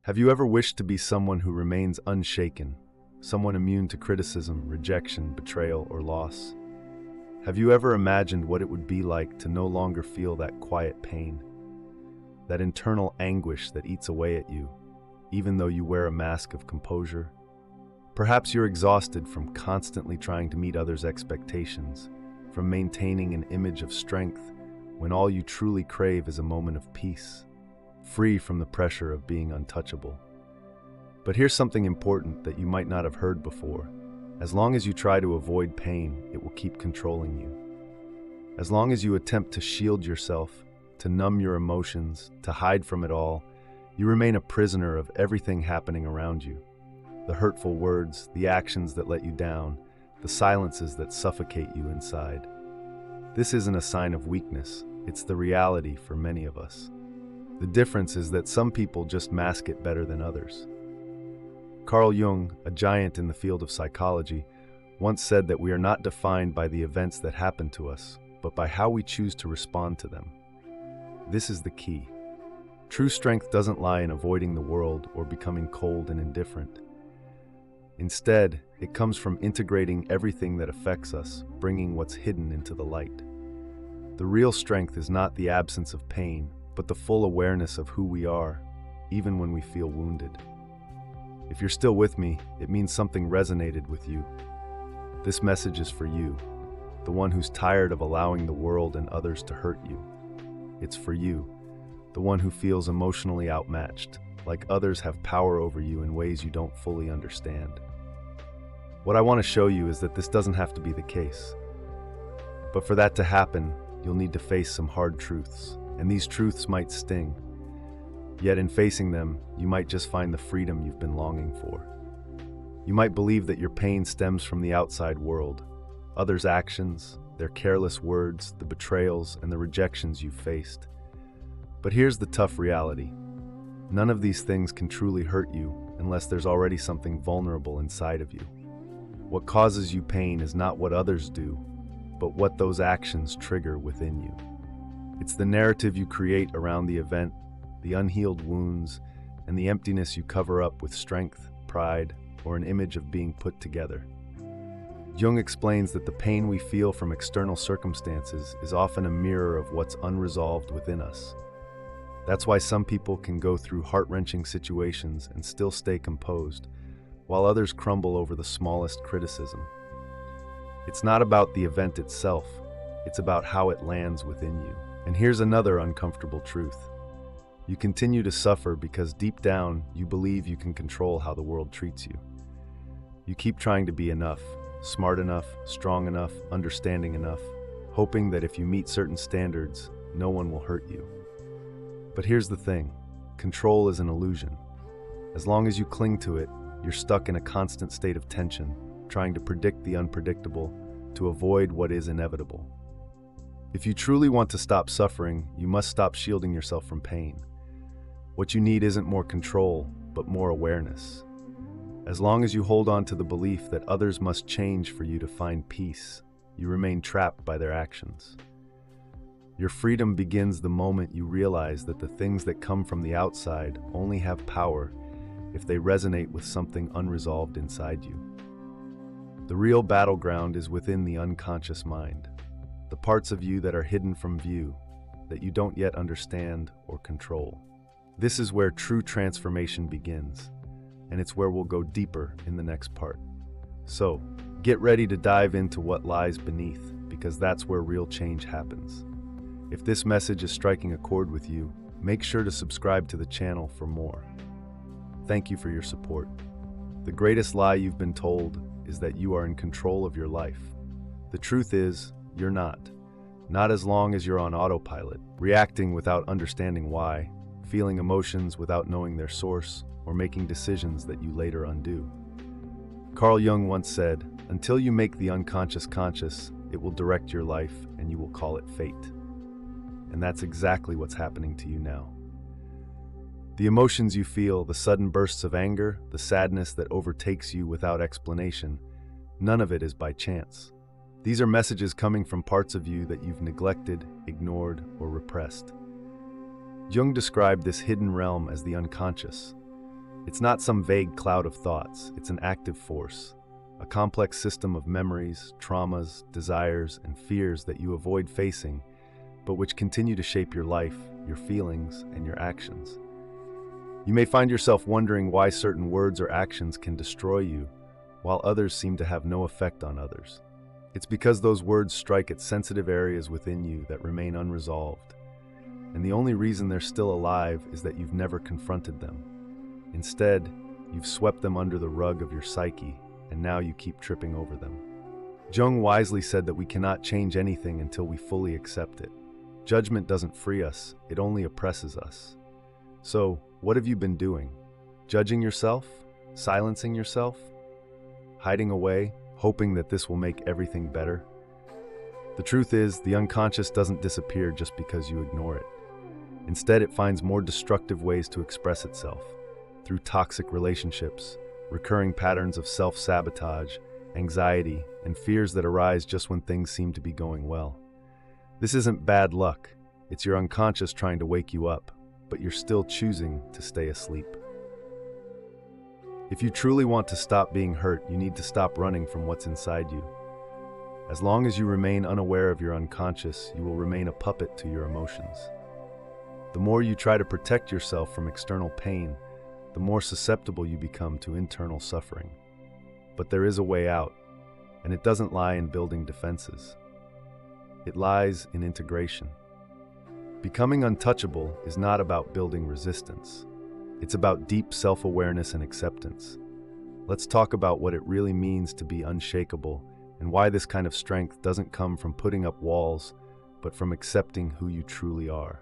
Have you ever wished to be someone who remains unshaken, someone immune to criticism, rejection, betrayal, or loss? Have you ever imagined what it would be like to no longer feel that quiet pain, that internal anguish that eats away at you, even though you wear a mask of composure? Perhaps you're exhausted from constantly trying to meet others' expectations, from maintaining an image of strength when all you truly crave is a moment of peace, free from the pressure of being untouchable. But here's something important that you might not have heard before. As long as you try to avoid pain, it will keep controlling you. As long as you attempt to shield yourself, to numb your emotions, to hide from it all, you remain a prisoner of everything happening around you. The hurtful words, the actions that let you down, the silences that suffocate you inside. This isn't a sign of weakness, it's the reality for many of us. The difference is that some people just mask it better than others. Carl Jung, a giant in the field of psychology, once said that we are not defined by the events that happen to us, but by how we choose to respond to them. This is the key. True strength doesn't lie in avoiding the world or becoming cold and indifferent. Instead, it comes from integrating everything that affects us, bringing what's hidden into the light. The real strength is not the absence of pain, but the full awareness of who we are, even when we feel wounded. If you're still with me, it means something resonated with you. This message is for you, the one who's tired of allowing the world and others to hurt you. It's for you, the one who feels emotionally outmatched, like others have power over you in ways you don't fully understand. What I want to show you is that this doesn't have to be the case. But for that to happen, you'll need to face some hard truths, and these truths might sting. Yet in facing them, you might just find the freedom you've been longing for. You might believe that your pain stems from the outside world, others' actions, their careless words, the betrayals, and the rejections you've faced. But here's the tough reality. None of these things can truly hurt you unless there's already something vulnerable inside of you. What causes you pain is not what others do, but what those actions trigger within you. It's the narrative you create around the event, the unhealed wounds, and the emptiness you cover up with strength, pride, or an image of being put together. Jung explains that the pain we feel from external circumstances is often a mirror of what's unresolved within us. That's why some people can go through heart-wrenching situations and still stay composed, while others crumble over the smallest criticism. It's not about the event itself, it's about how it lands within you. And here's another uncomfortable truth. You continue to suffer because deep down, you believe you can control how the world treats you. You keep trying to be enough, smart enough, strong enough, understanding enough, hoping that if you meet certain standards, no one will hurt you. But here's the thing, control is an illusion. As long as you cling to it, you're stuck in a constant state of tension, trying to predict the unpredictable, to avoid what is inevitable. If you truly want to stop suffering, you must stop shielding yourself from pain. What you need isn't more control, but more awareness. As long as you hold on to the belief that others must change for you to find peace, you remain trapped by their actions. Your freedom begins the moment you realize that the things that come from the outside only have power if they resonate with something unresolved inside you. The real battleground is within the unconscious mind, the parts of you that are hidden from view, that you don't yet understand or control. This is where true transformation begins, and it's where we'll go deeper in the next part. So, get ready to dive into what lies beneath, because that's where real change happens. If this message is striking a chord with you, make sure to subscribe to the channel for more. Thank you for your support. The greatest lie you've been told is that you are in control of your life. The truth is, you're not. Not as long as you're on autopilot, reacting without understanding why, feeling emotions without knowing their source, or making decisions that you later undo. Carl Jung once said, "Until you make the unconscious conscious, it will direct your life and you will call it fate." And that's exactly what's happening to you now. The emotions you feel, the sudden bursts of anger, the sadness that overtakes you without explanation, none of it is by chance. These are messages coming from parts of you that you've neglected, ignored, or repressed. Jung described this hidden realm as the unconscious, It's not some vague cloud of thoughts, it's an active force, a complex system of memories, traumas, desires, and fears that you avoid facing, but which continue to shape your life, your feelings, and your actions. You may find yourself wondering why certain words or actions can destroy you, while others seem to have no effect on others. It's because those words strike at sensitive areas within you that remain unresolved, and the only reason they're still alive is that you've never confronted them. Instead, you've swept them under the rug of your psyche, and now you keep tripping over them. Jung wisely said that we cannot change anything until we fully accept it. Judgment doesn't free us, it only oppresses us. So, what have you been doing? Judging yourself? Silencing yourself? Hiding away, hoping that this will make everything better? The truth is, the unconscious doesn't disappear just because you ignore it. Instead, it finds more destructive ways to express itself, through toxic relationships, recurring patterns of self-sabotage, anxiety, and fears that arise just when things seem to be going well. This isn't bad luck, it's your unconscious trying to wake you up, but you're still choosing to stay asleep. If you truly want to stop being hurt, you need to stop running from what's inside you. As long as you remain unaware of your unconscious, you will remain a puppet to your emotions. The more you try to protect yourself from external pain, the more susceptible you become to internal suffering. But there is a way out, and it doesn't lie in building defenses. It lies in integration. Becoming untouchable is not about building resistance. It's about deep self-awareness and acceptance. Let's talk about what it really means to be unshakable and why this kind of strength doesn't come from putting up walls, but from accepting who you truly are.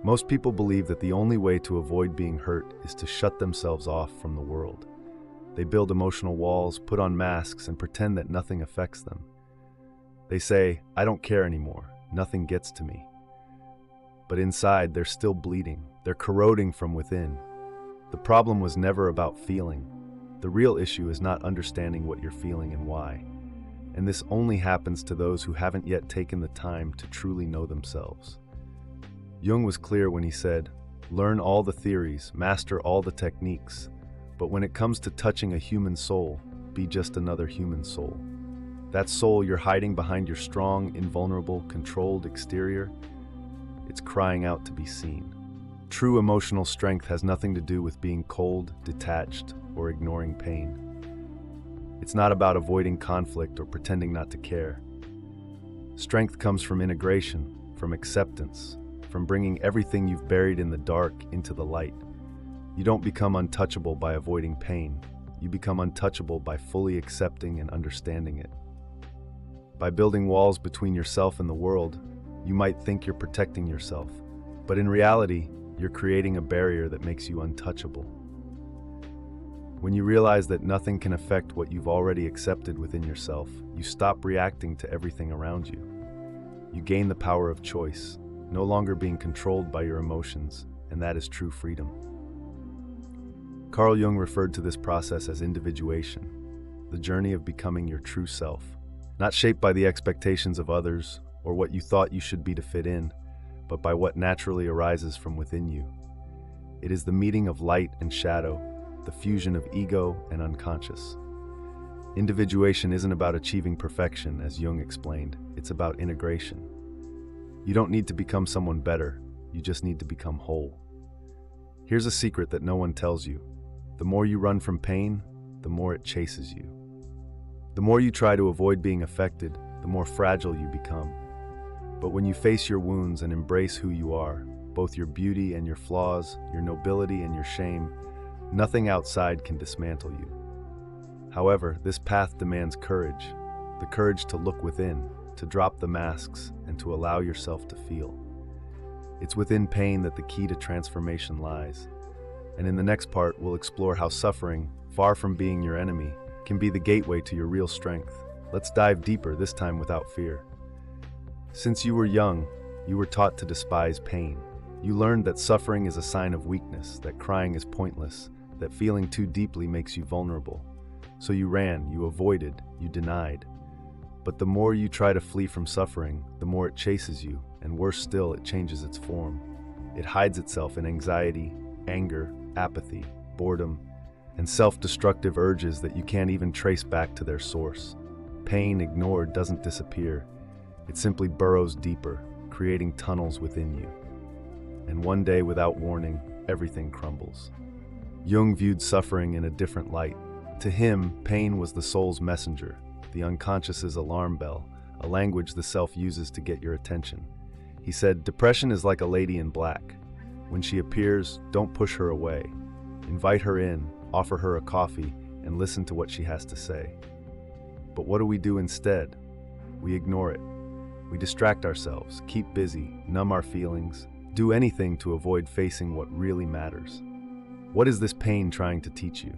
Most people believe that the only way to avoid being hurt is to shut themselves off from the world. They build emotional walls, put on masks, and pretend that nothing affects them. They say, "I don't care anymore, nothing gets to me." But inside, they're still bleeding. They're corroding from within. The problem was never about feeling. The real issue is not understanding what you're feeling and why. And this only happens to those who haven't yet taken the time to truly know themselves. Jung was clear when he said, "Learn all the theories, master all the techniques, but when it comes to touching a human soul, be just another human soul." That soul you're hiding behind your strong, invulnerable, controlled exterior, it's crying out to be seen. True emotional strength has nothing to do with being cold, detached, or ignoring pain. It's not about avoiding conflict or pretending not to care. Strength comes from integration, from acceptance, from bringing everything you've buried in the dark into the light. You don't become untouchable by avoiding pain. You become untouchable by fully accepting and understanding it. By building walls between yourself and the world, you might think you're protecting yourself, but in reality, you're creating a barrier that makes you untouchable. When you realize that nothing can affect what you've already accepted within yourself, you stop reacting to everything around you. You gain the power of choice, no longer being controlled by your emotions, and that is true freedom. Carl Jung referred to this process as individuation, the journey of becoming your true self, not shaped by the expectations of others or what you thought you should be to fit in, but by what naturally arises from within you. It is the meeting of light and shadow, the fusion of ego and unconscious. Individuation isn't about achieving perfection, as Jung explained. It's about integration. You don't need to become someone better, you just need to become whole. Here's a secret that no one tells you. The more you run from pain, the more it chases you. The more you try to avoid being affected, the more fragile you become. But when you face your wounds and embrace who you are, both your beauty and your flaws, your nobility and your shame, nothing outside can dismantle you. However, this path demands courage, the courage to look within, to drop the masks, and to allow yourself to feel. It's within pain that the key to transformation lies. And in the next part, we'll explore how suffering, far from being your enemy, can be the gateway to your real strength. Let's dive deeper, this time without fear. Since you were young, you were taught to despise pain. You learned that suffering is a sign of weakness, that crying is pointless, that feeling too deeply makes you vulnerable. So you ran, you avoided, you denied. But the more you try to flee from suffering, the more it chases you, and worse still, it changes its form. It hides itself in anxiety, anger, apathy, boredom, and self-destructive urges that you can't even trace back to their source. Pain ignored doesn't disappear. It simply burrows deeper, creating tunnels within you. And one day, without warning, everything crumbles. Jung viewed suffering in a different light. To him, pain was the soul's messenger, the unconscious's alarm bell, a language the self uses to get your attention. He said, "Depression is like a lady in black. When she appears, don't push her away. Invite her in, offer her a coffee, and listen to what she has to say." But what do we do instead? We ignore it. We distract ourselves, keep busy, numb our feelings, do anything to avoid facing what really matters. What is this pain trying to teach you?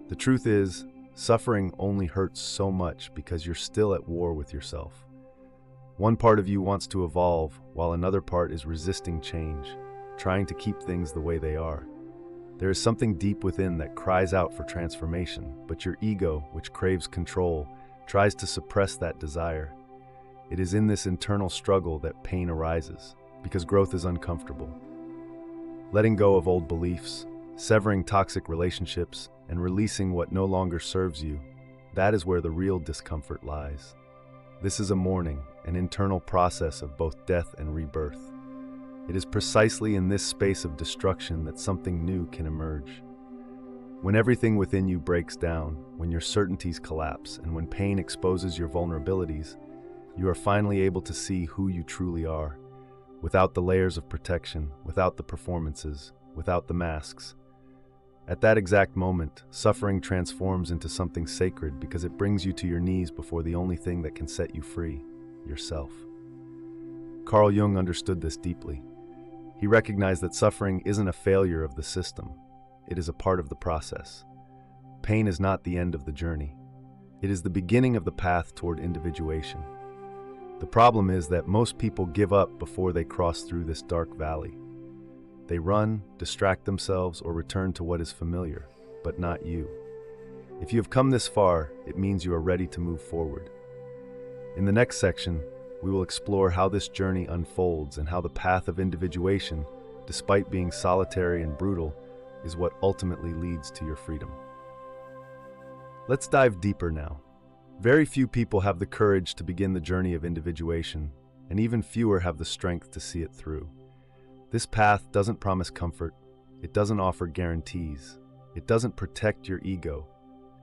The truth is, suffering only hurts so much because you're still at war with yourself. One part of you wants to evolve, while another part is resisting change, trying to keep things the way they are. There is something deep within that cries out for transformation, but your ego, which craves control, tries to suppress that desire. It is in this internal struggle that pain arises, because growth is uncomfortable. Letting go of old beliefs, severing toxic relationships, and releasing what no longer serves you, that is where the real discomfort lies. This is a mourning, an internal process of both death and rebirth. It is precisely in this space of destruction that something new can emerge. When everything within you breaks down, when your certainties collapse, and when pain exposes your vulnerabilities, you are finally able to see who you truly are, without the layers of protection, without the performances, without the masks. At that exact moment, suffering transforms into something sacred because it brings you to your knees before the only thing that can set you free, yourself. Carl Jung understood this deeply. He recognized that suffering isn't a failure of the system. It is a part of the process. Pain is not the end of the journey. It is the beginning of the path toward individuation. The problem is that most people give up before they cross through this dark valley. They run, distract themselves, or return to what is familiar, but not you. If you have come this far, it means you are ready to move forward. In the next section, we will explore how this journey unfolds and how the path of individuation, despite being solitary and brutal, is what ultimately leads to your freedom. Let's dive deeper now. Very few people have the courage to begin the journey of individuation, and even fewer have the strength to see it through. This path doesn't promise comfort, it doesn't offer guarantees, it doesn't protect your ego,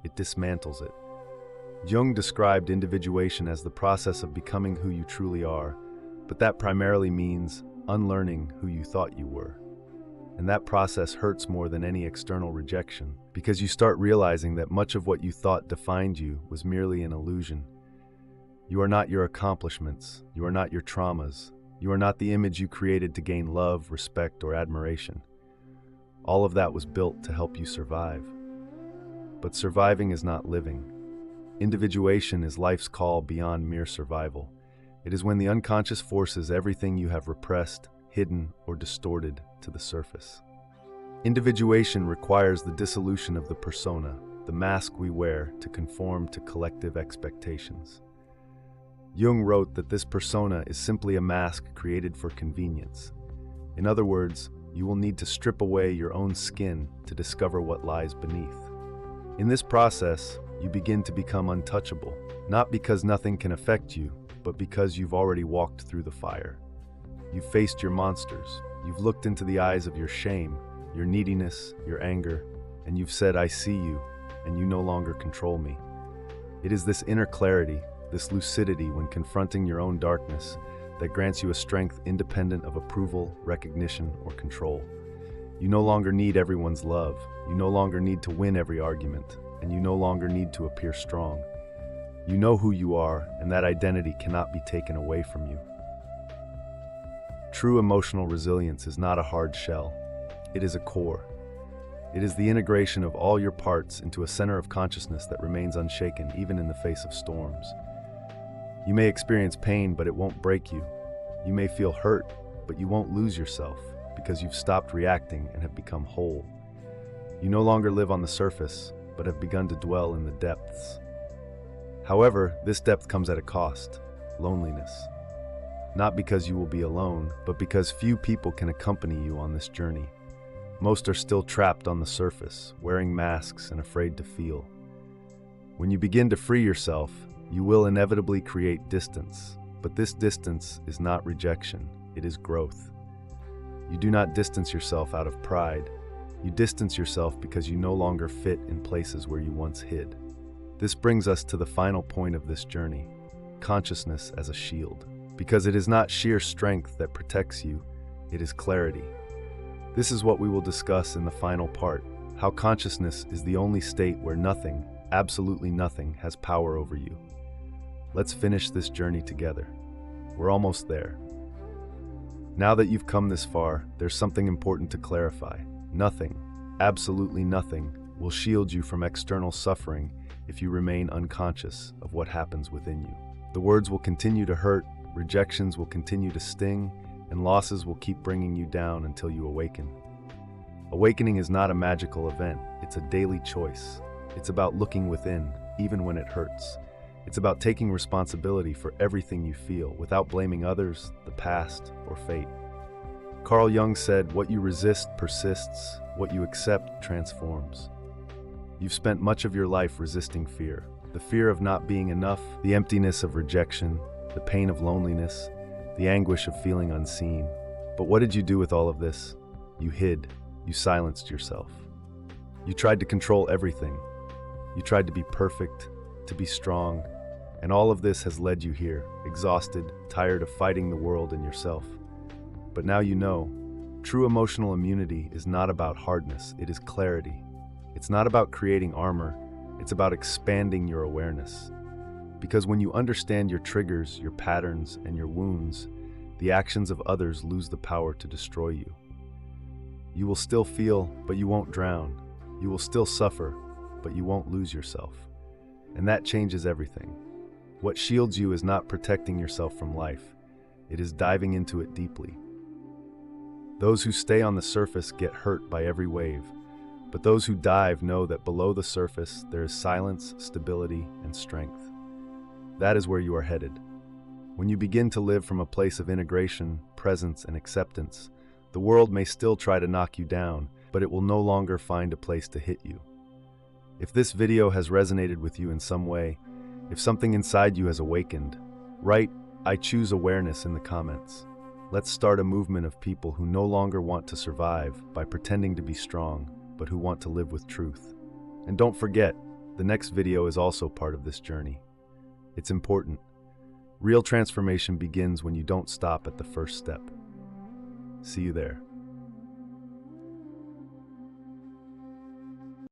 it dismantles it. Jung described individuation as the process of becoming who you truly are, but that primarily means unlearning who you thought you were. And that process hurts more than any external rejection, because you start realizing that much of what you thought defined you was merely an illusion. You are not your accomplishments, you are not your traumas, you are not the image you created to gain love, respect, or admiration. All of that was built to help you survive. But surviving is not living. Individuation is life's call beyond mere survival. It is when the unconscious forces everything you have repressed, hidden, or distorted to the surface. Individuation requires the dissolution of the persona, the mask we wear to conform to collective expectations. Jung wrote that this persona is simply a mask created for convenience. In other words, you will need to strip away your own skin to discover what lies beneath. In this process, you begin to become untouchable, not because nothing can affect you, but because you've already walked through the fire. You've faced your monsters, you've looked into the eyes of your shame, your neediness, your anger, and you've said, "I see you, and you no longer control me." It is this inner clarity, this lucidity when confronting your own darkness, that grants you a strength independent of approval, recognition, or control. You no longer need everyone's love, you no longer need to win every argument, and you no longer need to appear strong. You know who you are, and that identity cannot be taken away from you. True emotional resilience is not a hard shell, it is a core. It is the integration of all your parts into a center of consciousness that remains unshaken even in the face of storms. You may experience pain, but it won't break you. You may feel hurt, but you won't lose yourself because you've stopped reacting and have become whole. You no longer live on the surface, but have begun to dwell in the depths. However, this depth comes at a cost: loneliness. Not because you will be alone, but because few people can accompany you on this journey. Most are still trapped on the surface, wearing masks and afraid to feel. When you begin to free yourself, you will inevitably create distance, but this distance is not rejection, it is growth. You do not distance yourself out of pride. You distance yourself because you no longer fit in places where you once hid. This brings us to the final point of this journey, consciousness as a shield. Because it is not sheer strength that protects you, it is clarity. This is what we will discuss in the final part, how consciousness is the only state where nothing, absolutely nothing, has power over you. Let's finish this journey together. We're almost there. Now that you've come this far, there's something important to clarify. Nothing, absolutely nothing, will shield you from external suffering if you remain unconscious of what happens within you. The words will continue to hurt, rejections will continue to sting, and losses will keep bringing you down until you awaken. Awakening is not a magical event, it's a daily choice. It's about looking within, even when it hurts. It's about taking responsibility for everything you feel without blaming others, the past, or fate. Carl Jung said, "What you resist persists, what you accept transforms." You've spent much of your life resisting fear. The fear of not being enough, the emptiness of rejection, the pain of loneliness, the anguish of feeling unseen. But what did you do with all of this? You hid. You silenced yourself. You tried to control everything. You tried to be perfect, to be strong, and all of this has led you here, exhausted, tired of fighting the world and yourself. But now you know, true emotional immunity is not about hardness, it is clarity. It's not about creating armor, it's about expanding your awareness. Because when you understand your triggers, your patterns, and your wounds, the actions of others lose the power to destroy you. You will still feel, but you won't drown. You will still suffer, but you won't lose yourself. And that changes everything. What shields you is not protecting yourself from life, it is diving into it deeply. Those who stay on the surface get hurt by every wave, but those who dive know that below the surface there is silence, stability, and strength. That is where you are headed. When you begin to live from a place of integration, presence, and acceptance, the world may still try to knock you down, but it will no longer find a place to hit you. If this video has resonated with you in some way, if something inside you has awakened, write "I choose awareness" in the comments. Let's start a movement of people who no longer want to survive by pretending to be strong, but who want to live with truth. And don't forget, the next video is also part of this journey. It's important. Real transformation begins when you don't stop at the first step. See you there.